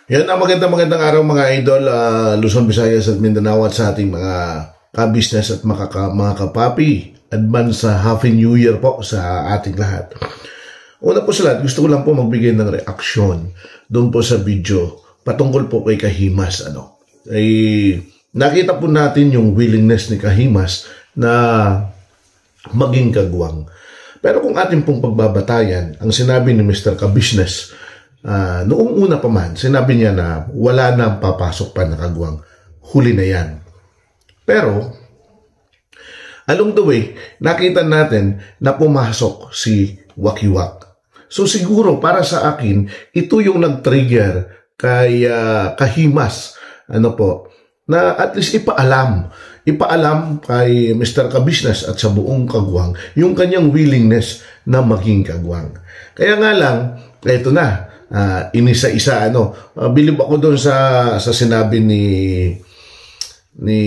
Yan ang magandang araw mga idol, Luzon, Visayas at Mindanao at sa ating mga ka-business at mga kapapi. Advance sa Happy New Year po sa ating lahat. Una po sa lahat, gusto ko lang po magbigay ng reaksyon doon po sa video patungkol po kay Kahimas. Nakita po natin yung willingness ni Kahimas na maging kagwang. Pero kung ating pong pagbabatayan, ang sinabi ni Mr. Ka-business, noong una pa man, sinabi niya na wala na papasok pa na kagwang. Huli na yan. Pero, along the way, nakita natin na pumasok si Wakiwak. So siguro para sa akin, ito yung nag-trigger kay Kahimas, na at least ipaalam kay Mr. Ka-business at sa buong kagwang yung kanyang willingness na maging kagwang. Kaya nga lang, ito na, inisa-isa, bilib ako doon sa sinabi ni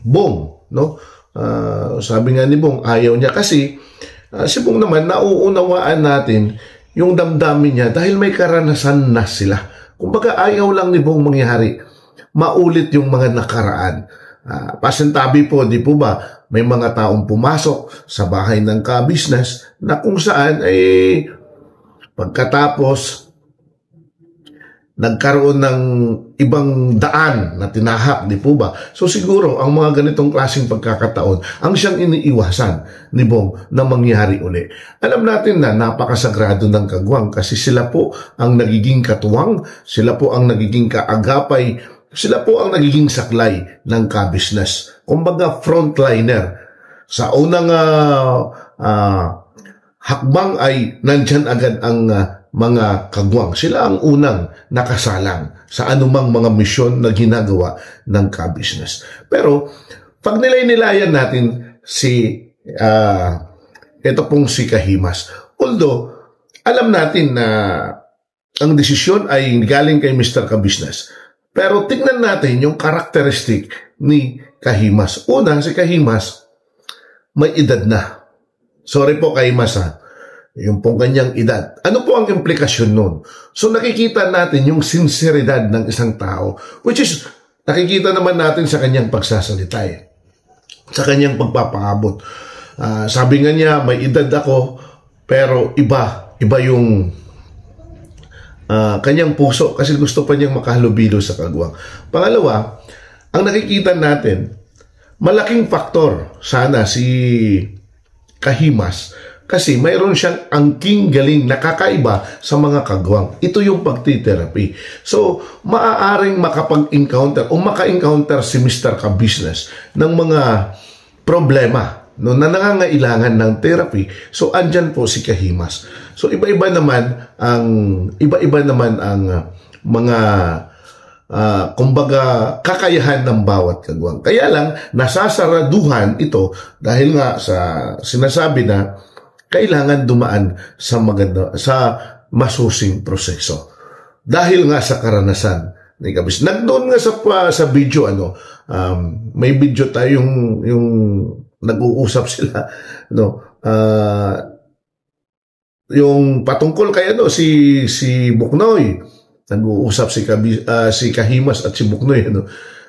Bong, sabi nga ni Bong, ayaw niya kasi si Bong naman, nauunawaan natin yung damdamin niya dahil may karanasan na sila. Kumbaga ayaw lang ni Bong mangyari maulit yung mga nakaraan. Pasintabi po, di po ba, may mga taong pumasok sa bahay ng ka-business na kung saan ay pagkatapos nagkaroon ng ibang daan na tinahak, di po ba? So siguro ang mga ganitong klaseng pagkakataon ang siyang iniiwasan ni Bong na mangyari uli. Alam natin na napakasagrado ng kagwang kasi sila po ang nagiging katuwang, sila po ang nagiging kaagapay, sila po ang nagiging saklay ng ka-business. Kumbaga frontliner. Sa unang hakbang ay nandyan agad ang mga kagwang. Sila ang unang nakasalang sa anumang mga misyon na ginagawa ng ka-business. Pero pag nilay-nilayan natin ito pong si Kahimas. Although, alam natin na ang desisyon ay galing kay Mr. Ka-business. Pero tingnan natin yung karakteristik ni Kahimas. Una, si Kahimas may edad na. Sorry po Kahimas yung pong kanyang edad. Ano po ang implikasyon nun? So nakikita natin yung sinseridad ng isang tao, which is nakikita naman natin sa kanyang pagsasalita, sa kanyang pagpapaabot. Sabi nga niya, may edad ako, pero iba yung kanyang puso kasi gusto pa niyang makahalubilo sa kagwang. Pangalawa, ang nakikita natin, malaking faktor sana si Kahimas kasi mayroon siyang angking galing nakakaiba sa mga kagwang. Ito yung pagtitherapy. So, maaaring makapag-encounter o maka-encounter si Mr. Ka-business ng mga problema na nangangailangan ng therapy. So, andyan po si Kahimas. So, iba-iba naman ang mga kumbaga kakayahan ng bawat kagwang. Kaya lang, nasasaraduhan ito dahil nga sa sinasabi na kailangan dumaan sa masusing proseso. Dahil nga sa karanasan ni Ka-business. Nagdoon nga sa video, may video tayo yung nag-uusap sila, yung patungkol kay si Buknoy. Nag-uusap si Kahimas at si Buknoy,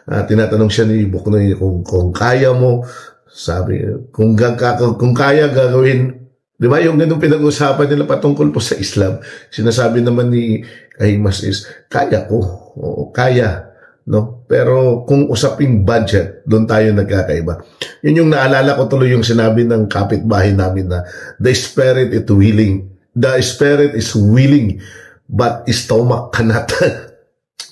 tinatanong siya ni Buknoy kung kaya mo, sabi, kung kaya gagawin. Di ba? Yung ganun pinag-usapan nila patungkol po sa Islam. Sinasabi naman ni Kahimas is, kaya ko. Oo, kaya. Pero kung usaping budget, doon tayo nagkakaiba. Yun yung naalala ko tuloy yung sinabi ng kapitbahay namin na the spirit is willing, but stomach cannot.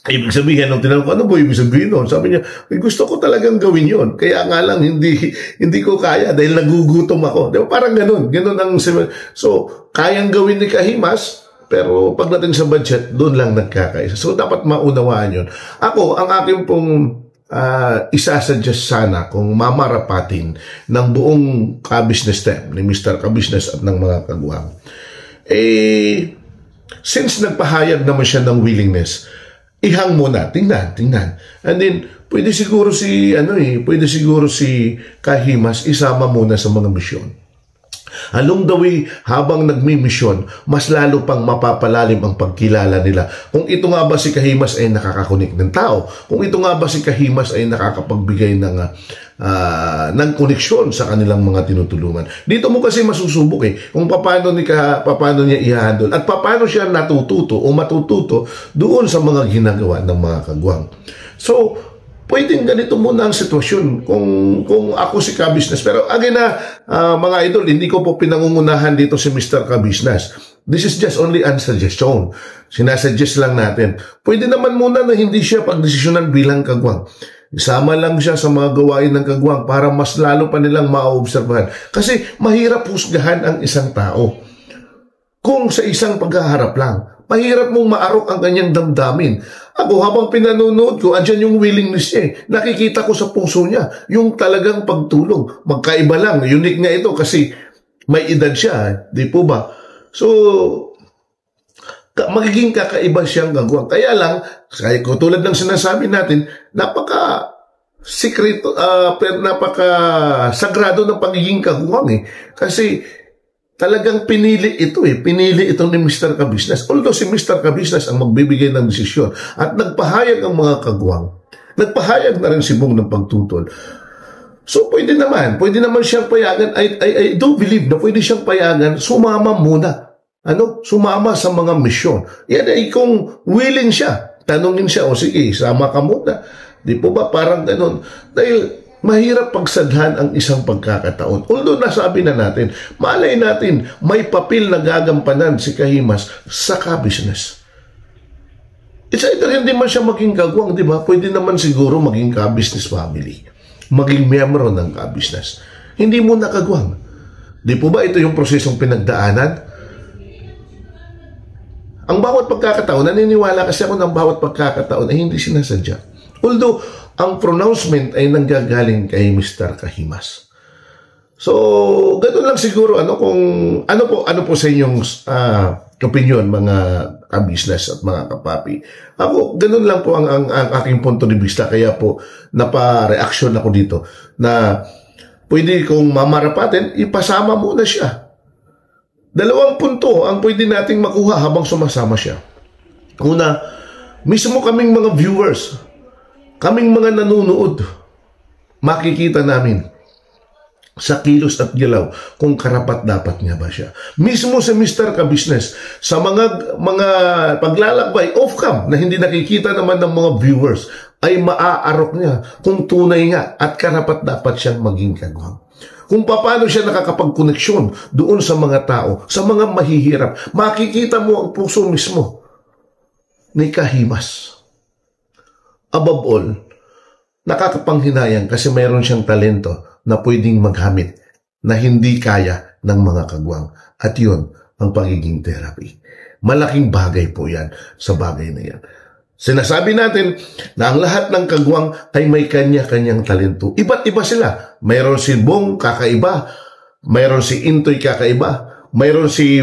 Ibig sabihin, nung tinanong ko, ano ba ibig sabihin nun? Sabi niya, gusto ko talagang gawin yun. Kaya nga lang, hindi ko kaya dahil nagugutom ako. Diba? Parang ganun ang so, kayang gawin ni Kahimas, pero pagdating sa budget, doon lang nagkakaisa. So, dapat maunawaan yun. Ako, ang aking pong isasuggest sana kung mamarapatin ng buong ka-business team ni Mr. Ka-business at ng mga kagwang. Since nagpahayag naman siya ng willingness, ihang muna, tingnan. And then, pwede siguro si Kahimas isama muna sa mga misyon. Along the way, habang nagmimisyon, mas lalo pang mapapalalim ang pagkilala nila. Kung ito nga ba si Kahimas ay nakakakunik ng tao, kung ito nga ba si Kahimas ay nakakapagbigay ng koneksyon sa kanilang mga tinutulungan. Dito mo kasi masusubok kung paano niya i-handle at paano siya natututo o matututo doon sa mga ginagawa ng mga kagwang. So, pwedeng ganito muna ang sitwasyon kung ako si Ka-Business. Pero again mga idol, hindi ko po pinangungunahan dito si Mr. Ka-Business. This is just only a suggestion. Sinasuggest lang natin. Pwede naman muna na hindi siya pagdesisyonan bilang kagwang. Isama lang siya sa mga gawain ng kagwang para mas lalo pa nilang maobserbahan. Kasi mahirap husgahan ang isang tao. Kung sa isang paghaharap lang, mahirap mong maarok ang kanyang damdamin. Ako, habang pinanonood ko, andyan yung willingness niya. Nakikita ko sa puso niya, yung talagang pagtulong. Magkaiba lang, unique nga ito kasi may edad siya, di po ba? So, magiging kakaiba siyang gagawin. Kaya lang, tulad ng sinasabi natin, napaka-sagrado ng pagiging kagawang Kasi, talagang pinili ito Pinili ito ni Mr. Ka-Business. Although si Mr. Ka-Business ang magbibigay ng desisyon at nagpahayag ang mga kagwang. Nagpahayag na rin si Bong ng pagtutol. So, pwede naman siyang payagan. I do believe na pwede siyang payagan, sumama muna. Sumama sa mga misyon. Yan ay kung willing siya. Tanungin siya, sige, sama ka muna. Di po ba? Parang ganun. Dahil, mahirap pagsadhan ang isang pagkakataon. Although nasabi na natin, malay natin, may papel na gagampanan si Kahimas sa Ka-Business. It's either hindi man siya maging kagwang, di ba? Pwede naman siguro maging Ka-Business family. Maging miyembro ng Ka-Business. Hindi mo nakagwang. Di po ba ito yung prosesong pinagdaanan? Ang bawat pagkakataon, naniniwala kasi ako ng bawat pagkakataon ay hindi sinasadya. Although, ang pronouncement ay nanggagaling kay Mr. Kahimas. So, ganoon lang siguro ano po sa inyong opinion mga ka-business at mga kapapi. Ako, ganoon lang po ang aking punto de vista, kaya po napa-reaction ako dito na pwede kong mamarapatin, ipasama muna siya. 2 punto ang pwede nating makuha habang sumasama siya. Una, mismo kaming mga viewers, kaming mga nanonood, makikita namin sa kilos at gilaw kung karapat-dapat nga ba siya. Mismo si Mr. Ka-Business, sa mga paglalakbay off-cam na hindi nakikita naman ng mga viewers, ay maaarok niya kung tunay nga at karapat-dapat siyang maging kagwang. Kung paano siya nakakapag-koneksyon doon sa mga tao, sa mga mahihirap, makikita mo ang puso mismo ni Kahimas. Above all, nakakapanghinayang kasi mayroon siyang talento na pwedeng maghamit na hindi kaya ng mga kagwang. At yun ang pagiging therapy. Malaking bagay po yan sa bagay na yan. Sinasabi natin na ang lahat ng kagwang ay may kanya-kanyang talento. Iba't iba sila. Mayroon si Bong kakaiba, mayroon si Intoy kakaiba, mayroon si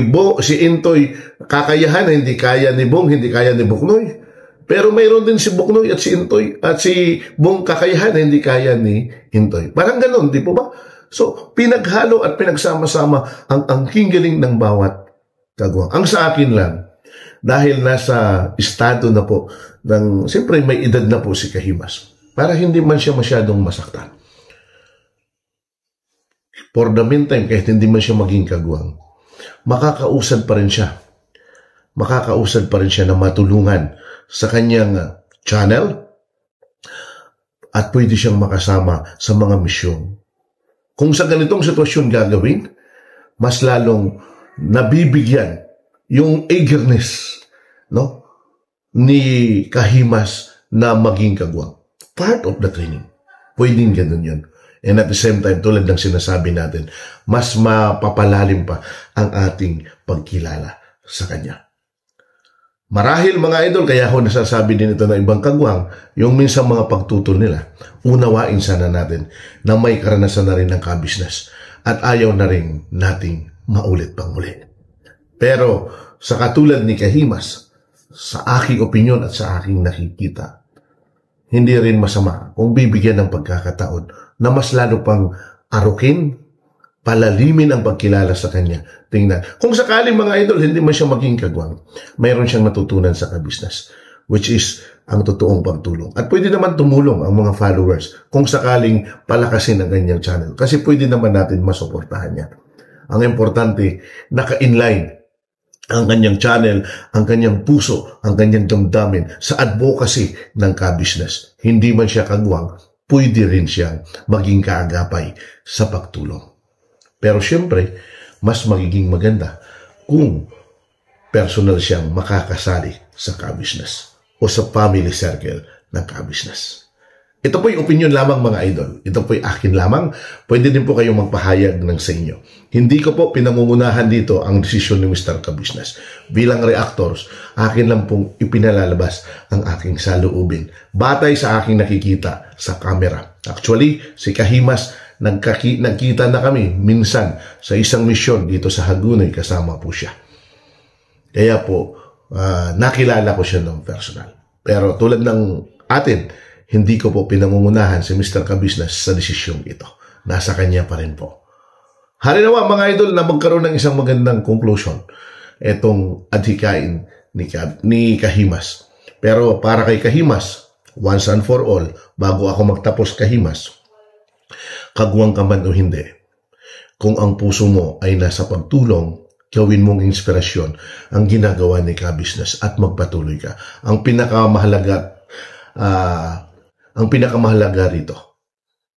Intoy kakayahan na hindi kaya ni Bong, hindi kaya ni Buknoy. Pero mayroon din si Buknoy at si Intoy at si Bong kakayahan na hindi kaya ni Intoy. Parang ganoon, di po ba? So, pinaghalo at pinagsama-sama ang galing ng bawat kagwang. Ang sa akin lang, dahil nasa estado na po siyempre may edad na po si Kahimas, para hindi man siya masyadong masaktan. For the meantime, kahit hindi man siya maging kagwang, makakausad pa rin siya. Makakausad pa rin siya na matulungan sa kanyang channel at pwede siyang makasama sa mga misyon. Kung sa ganitong sitwasyon gagawin, mas lalong nabibigyan yung eagerness ni Kahimas na maging kagwang. Part of the training. Pwedeng ganun yun. And at the same time, tulad ng sinasabi natin, mas mapapalalim pa ang ating pagkilala sa kanya. Marahil mga idol, kaya ako nasasabi din ito ng ibang kagwang, yung minsan mga pagtutol nila, unawain sana natin na may karanasan na rin ng ka-business at ayaw na rin nating maulit pang muli. Pero sa katulad ni Kahimas, sa aking opinyon at sa aking nakikita, hindi rin masama kung bibigyan ng pagkakataon na mas lalo pang arukin palalimin ang pagkilala sa kanya. Tingnan. Kung sakaling mga idol, hindi man siya maging kagwang, mayroon siyang natutunan sa ka-business, which is ang totoong pagtulong. At pwede naman tumulong ang mga followers kung sakaling palakasin ang kanyang channel. Kasi pwede naman natin masuportahan niya. Ang importante, naka-inline ang kanyang channel, ang kanyang puso, ang kanyang damdamin sa advocacy ng ka-business. Hindi man siya kagwang, pwede rin siyang maging kaagapay sa pagtulong. Pero siyempre, mas magiging maganda kung personal siyang makakasali sa ka-business o sa family circle ng ka-business. Ito po'y opinion lamang mga idol. Ito po'y akin lamang. Pwede din po kayong magpahayag ng sa inyo. Hindi ko po pinangungunahan dito ang desisyon ni Mr. Ka-business. Bilang reactors, akin lang pong ipinalalabas ang aking saloobin. Batay sa aking nakikita sa camera. Actually, si Kahimas, nagkita na kami minsan sa isang misyon dito sa Hagonoy, kasama po siya. Kaya po, nakilala ko siya ng personal. Pero tulad ng atin, hindi ko po pinangungunahan si Mr. Ka-business sa desisyong ito. Nasa kanya pa rin po. Halinawa mga idol na magkaroon ng isang magandang conclusion itong adhikain ni Kahimas. Pero para kay Kahimas, once and for all, bago ako magtapos Kahimas, kagwang ka man o hindi, kung ang puso mo ay nasa pagtulong, gawin mong inspirasyon ang ginagawa ni Ka-business at magpatuloy ka. Ang pinakamahalaga rito,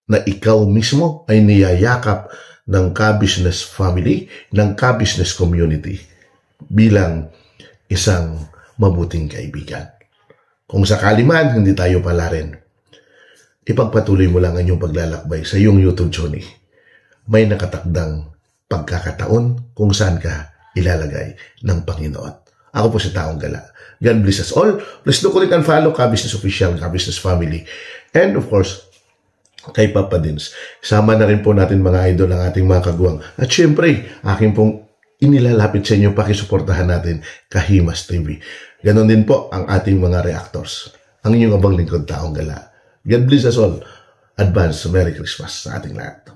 na ikaw mismo ay niyayakap ng Ka-business family, ng Ka-business community bilang isang mabuting kaibigan. Kung sakali man, hindi tayo pala rin, ipagpatuloy mo lang ang iyong paglalakbay sa iyong YouTube journey. May nakatakdang pagkakataon kung saan ka ilalagay ng Panginoon. Ako po si Taong Gala. God bless us all. Please do click and follow Ka-business Official, Ka-business Family. And of course, kay Papa Dins. Sama na rin po natin mga idol ang ating mga kagwang. At syempre, aking pong inilalapit sa inyo, pakisuportahan natin Kahimas TV. Ganon din po ang ating mga reactors. Ang inyong abang lingkod Taong Gala. God bless us all. Advance Merry Christmas sa ating lahat.